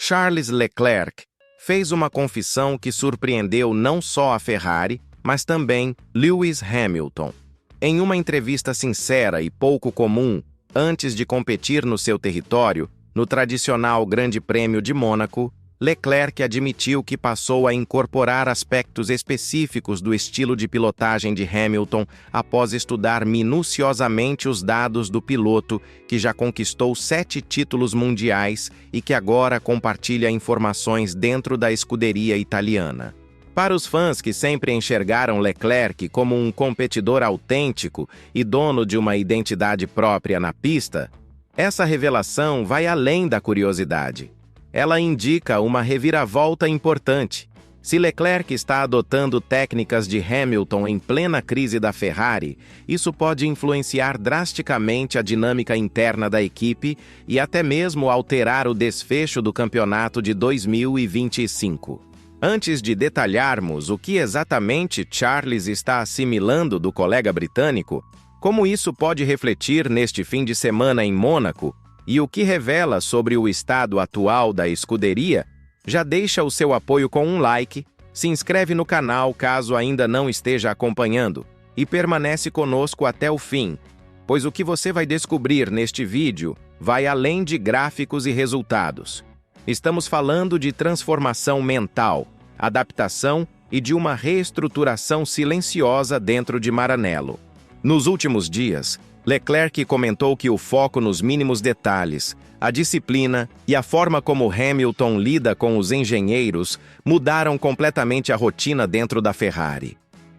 Charles Leclerc fez uma confissão que surpreendeu não só a Ferrari, mas também Lewis Hamilton. Em uma entrevista sincera e pouco comum, antes de competir no seu território, no tradicional Grande Prêmio de Mônaco, Leclerc admitiu que passou a incorporar aspectos específicos do estilo de pilotagem de Hamilton após estudar minuciosamente os dados do piloto, que já conquistou 7 títulos mundiais e que agora compartilha informações dentro da escuderia italiana. Para os fãs que sempre enxergaram Leclerc como um competidor autêntico e dono de uma identidade própria na pista, essa revelação vai além da curiosidade. Ela indica uma reviravolta importante. Se Leclerc está adotando técnicas de Hamilton em plena crise da Ferrari, isso pode influenciar drasticamente a dinâmica interna da equipe e até mesmo alterar o desfecho do campeonato de 2025. Antes de detalharmos o que exatamente Charles está assimilando do colega britânico, como isso pode refletir neste fim de semana em Mônaco, e o que revela sobre o estado atual da escuderia, já deixa o seu apoio com um like, se inscreve no canal caso ainda não esteja acompanhando e permanece conosco até o fim, pois o que você vai descobrir neste vídeo vai além de gráficos e resultados. Estamos falando de transformação mental, adaptação e de uma reestruturação silenciosa dentro de Maranello. Nos últimos dias, Leclerc comentou que o foco nos mínimos detalhes, a disciplina e a forma como Hamilton lida com os engenheiros mudaram completamente a rotina dentro da Ferrari.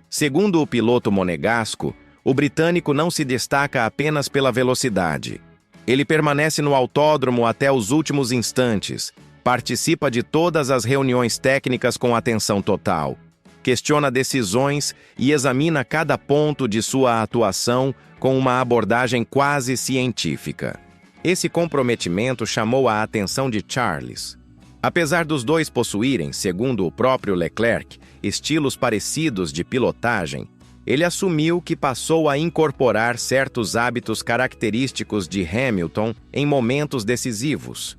Segundo o piloto monegasco, o britânico não se destaca apenas pela velocidade. Ele permanece no autódromo até os últimos instantes, participa de todas as reuniões técnicas com atenção total, questiona decisões e examina cada ponto de sua atuação com uma abordagem quase científica. Esse comprometimento chamou a atenção de Charles. Apesar dos dois possuírem, segundo o próprio Leclerc, estilos parecidos de pilotagem, ele assumiu que passou a incorporar certos hábitos característicos de Hamilton em momentos decisivos.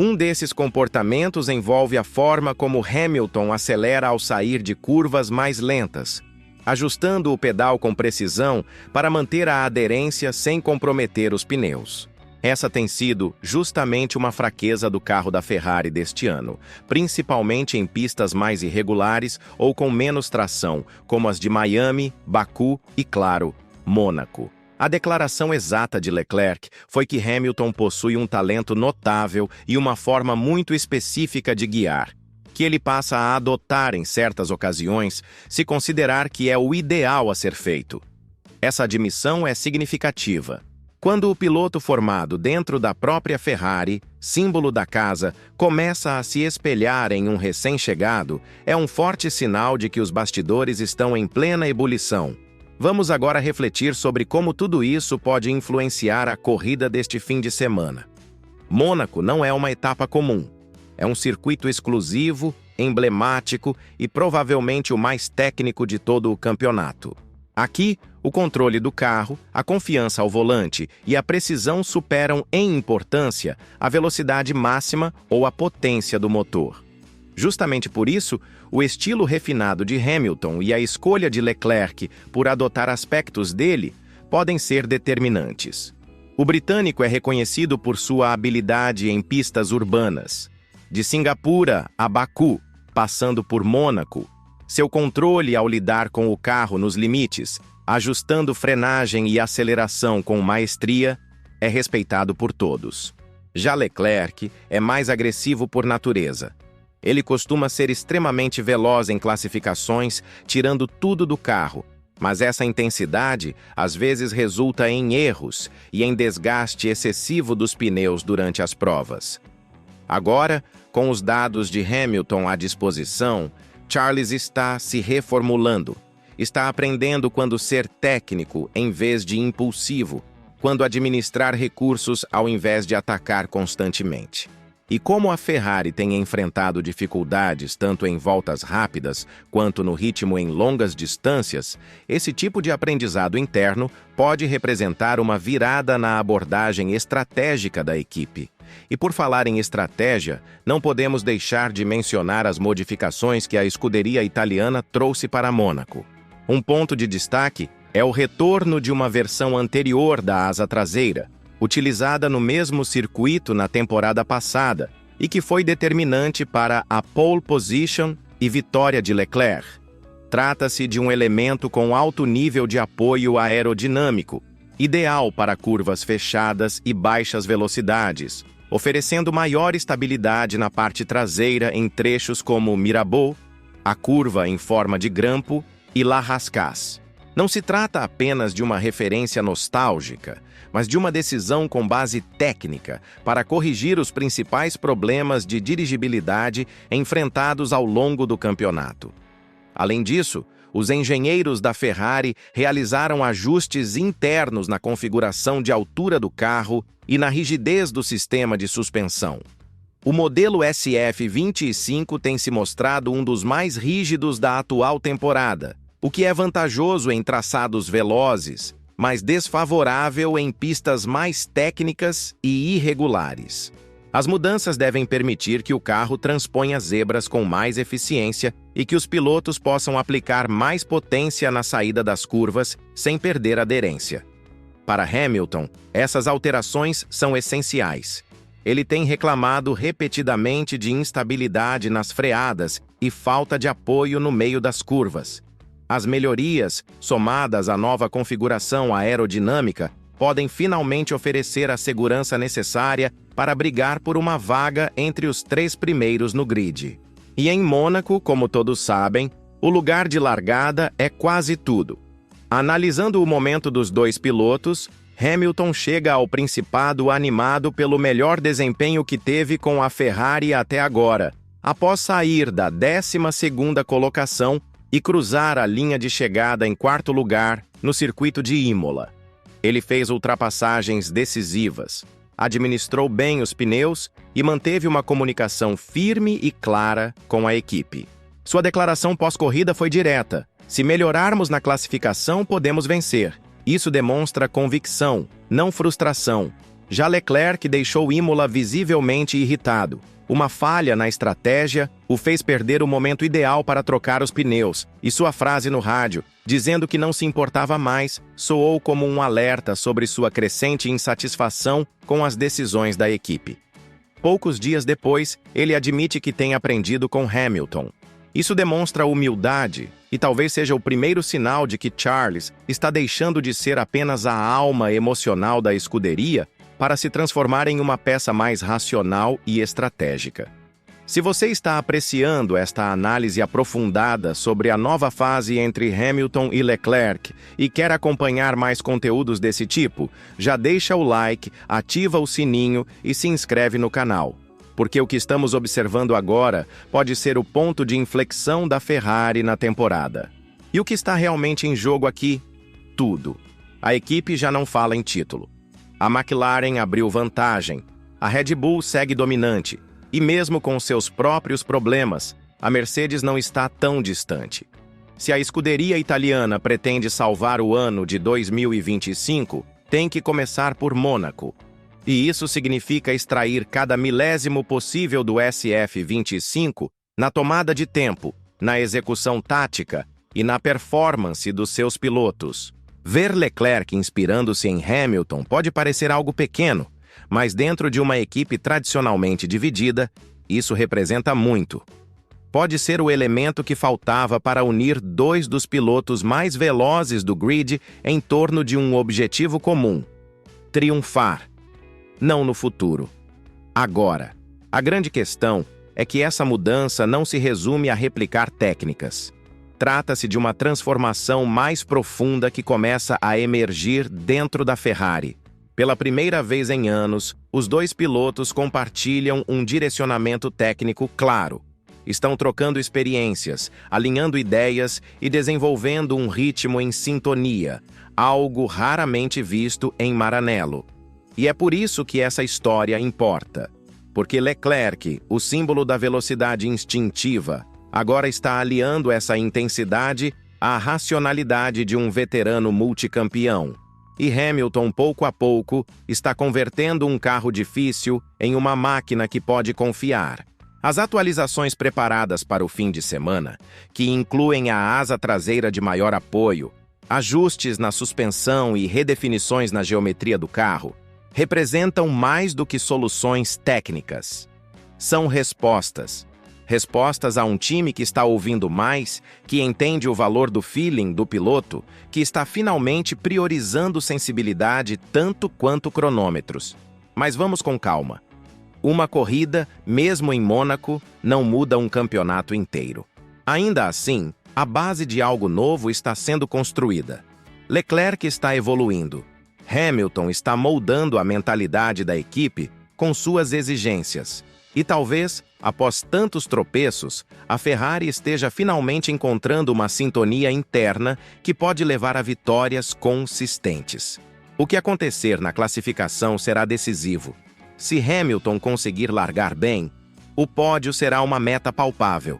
Um desses comportamentos envolve a forma como Hamilton acelera ao sair de curvas mais lentas, ajustando o pedal com precisão para manter a aderência sem comprometer os pneus. Essa tem sido justamente uma fraqueza do carro da Ferrari deste ano, principalmente em pistas mais irregulares ou com menos tração, como as de Miami, Baku e, claro, Mônaco. A declaração exata de Leclerc foi que Hamilton possui um talento notável e uma forma muito específica de guiar, que ele passa a adotar em certas ocasiões, se considerar que é o ideal a ser feito. Essa admissão é significativa. Quando o piloto formado dentro da própria Ferrari, símbolo da casa, começa a se espelhar em um recém-chegado, é um forte sinal de que os bastidores estão em plena ebulição. Vamos agora refletir sobre como tudo isso pode influenciar a corrida deste fim de semana. Mônaco não é uma etapa comum. É um circuito exclusivo, emblemático e provavelmente o mais técnico de todo o campeonato. Aqui, o controle do carro, a confiança ao volante e a precisão superam em importância a velocidade máxima ou a potência do motor. Justamente por isso, o estilo refinado de Hamilton e a escolha de Leclerc por adotar aspectos dele podem ser determinantes. O britânico é reconhecido por sua habilidade em pistas urbanas. De Singapura a Baku, passando por Mônaco, seu controle ao lidar com o carro nos limites, ajustando frenagem e aceleração com maestria, é respeitado por todos. Já Leclerc é mais agressivo por natureza. Ele costuma ser extremamente veloz em classificações, tirando tudo do carro, mas essa intensidade às vezes resulta em erros e em desgaste excessivo dos pneus durante as provas. Agora, com os dados de Hamilton à disposição, Charles está se reformulando. Está aprendendo quando ser técnico em vez de impulsivo, quando administrar recursos ao invés de atacar constantemente. E como a Ferrari tem enfrentado dificuldades tanto em voltas rápidas quanto no ritmo em longas distâncias, esse tipo de aprendizado interno pode representar uma virada na abordagem estratégica da equipe, E por falar em estratégia, não podemos deixar de mencionar as modificações que a escuderia italiana trouxe para Mônaco. Um ponto de destaque é o retorno de uma versão anterior da asa traseira, utilizada no mesmo circuito na temporada passada e que foi determinante para a pole position e vitória de Leclerc. Trata-se de um elemento com alto nível de apoio aerodinâmico, ideal para curvas fechadas e baixas velocidades, oferecendo maior estabilidade na parte traseira em trechos como Mirabeau, a curva em forma de grampo e La Rascasse. Não se trata apenas de uma referência nostálgica, mas de uma decisão com base técnica para corrigir os principais problemas de dirigibilidade enfrentados ao longo do campeonato. Além disso, os engenheiros da Ferrari realizaram ajustes internos na configuração de altura do carro e na rigidez do sistema de suspensão. O modelo SF25 tem se mostrado um dos mais rígidos da atual temporada, o que é vantajoso em traçados velozes, mas desfavorável em pistas mais técnicas e irregulares. As mudanças devem permitir que o carro transponha zebras com mais eficiência e que os pilotos possam aplicar mais potência na saída das curvas sem perder aderência. Para Hamilton, essas alterações são essenciais. Ele tem reclamado repetidamente de instabilidade nas freadas e falta de apoio no meio das curvas. As melhorias, somadas à nova configuração aerodinâmica, podem finalmente oferecer a segurança necessária para brigar por uma vaga entre os 3 primeiros no grid. E em Mônaco, como todos sabem, o lugar de largada é quase tudo. Analisando o momento dos 2 pilotos, Hamilton chega ao Principado animado pelo melhor desempenho que teve com a Ferrari até agora, após sair da 12ª colocação e cruzar a linha de chegada em 4º lugar no circuito de Imola. Ele fez ultrapassagens decisivas, administrou bem os pneus e manteve uma comunicação firme e clara com a equipe. Sua declaração pós-corrida foi direta: se melhorarmos na classificação, podemos vencer. Isso demonstra convicção, não frustração. Já Leclerc deixou Imola visivelmente irritado. Uma falha na estratégia o fez perder o momento ideal para trocar os pneus, e sua frase no rádio, dizendo que não se importava mais, soou como um alerta sobre sua crescente insatisfação com as decisões da equipe. Poucos dias depois, ele admite que tem aprendido com Hamilton. Isso demonstra humildade e talvez seja o primeiro sinal de que Charles está deixando de ser apenas a alma emocional da escuderia para se transformar em uma peça mais racional e estratégica. Se você está apreciando esta análise aprofundada sobre a nova fase entre Hamilton e Leclerc e quer acompanhar mais conteúdos desse tipo, já deixa o like, ativa o sininho e se inscreve no canal, porque o que estamos observando agora pode ser o ponto de inflexão da Ferrari na temporada. E o que está realmente em jogo aqui? Tudo. A equipe já não fala em título. A McLaren abriu vantagem, a Red Bull segue dominante, e mesmo com seus próprios problemas, a Mercedes não está tão distante. Se a escuderia italiana pretende salvar o ano de 2025, tem que começar por Mônaco. E isso significa extrair cada milésimo possível do SF25 na tomada de tempo, na execução tática e na performance dos seus pilotos. Ver Leclerc inspirando-se em Hamilton pode parecer algo pequeno, mas dentro de uma equipe tradicionalmente dividida, isso representa muito. Pode ser o elemento que faltava para unir 2 dos pilotos mais velozes do grid em torno de um objetivo comum: triunfar. Não no futuro. Agora. A grande questão é que essa mudança não se resume a replicar técnicas. Trata-se de uma transformação mais profunda que começa a emergir dentro da Ferrari. Pela primeira vez em anos, os 2 pilotos compartilham um direcionamento técnico claro. Estão trocando experiências, alinhando ideias e desenvolvendo um ritmo em sintonia, algo raramente visto em Maranello. E é por isso que essa história importa. Porque Leclerc, o símbolo da velocidade instintiva, agora está aliando essa intensidade à racionalidade de um veterano multicampeão. e Hamilton, pouco a pouco, está convertendo um carro difícil em uma máquina que pode confiar. As atualizações preparadas para o fim de semana, que incluem a asa traseira de maior apoio, ajustes na suspensão e redefinições na geometria do carro, representam mais do que soluções técnicas. São respostas. Respostas a um time que está ouvindo mais, que entende o valor do feeling do piloto, que está finalmente priorizando sensibilidade tanto quanto cronômetros. Mas vamos com calma. Uma corrida, mesmo em Mônaco, não muda um campeonato inteiro. Ainda assim, a base de algo novo está sendo construída. Leclerc está evoluindo. Hamilton está moldando a mentalidade da equipe com suas exigências. E talvez, após tantos tropeços, a Ferrari esteja finalmente encontrando uma sintonia interna que pode levar a vitórias consistentes. O que acontecer na classificação será decisivo. Se Hamilton conseguir largar bem, o pódio será uma meta palpável.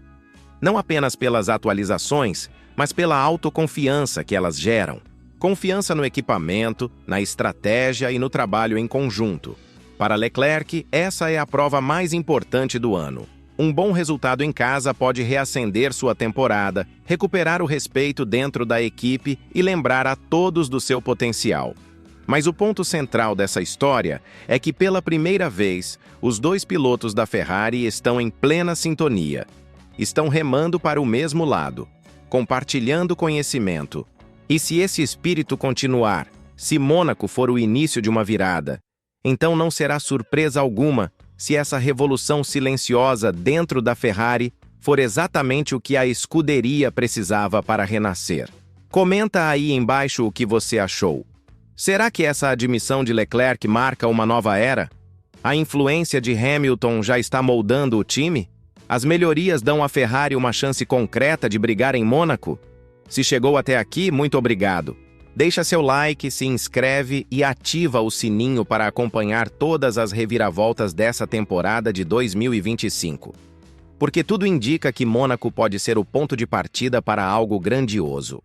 Não apenas pelas atualizações, mas pela autoconfiança que elas geram. Confiança no equipamento, na estratégia e no trabalho em conjunto. Para Leclerc, essa é a prova mais importante do ano. Um bom resultado em casa pode reacender sua temporada, recuperar o respeito dentro da equipe e lembrar a todos do seu potencial. Mas o ponto central dessa história é que, pela primeira vez, os dois pilotos da Ferrari estão em plena sintonia. Estão remando para o mesmo lado, compartilhando conhecimento. E se esse espírito continuar, se Mônaco for o início de uma virada, então não será surpresa alguma se essa revolução silenciosa dentro da Ferrari for exatamente o que a escuderia precisava para renascer. Comenta aí embaixo o que você achou. Será que essa admissão de Leclerc marca uma nova era? A influência de Hamilton já está moldando o time? As melhorias dão à Ferrari uma chance concreta de brigar em Mônaco? Se chegou até aqui, muito obrigado. Deixa seu like, se inscreve e ativa o sininho para acompanhar todas as reviravoltas dessa temporada de 2025. Porque tudo indica que Mônaco pode ser o ponto de partida para algo grandioso.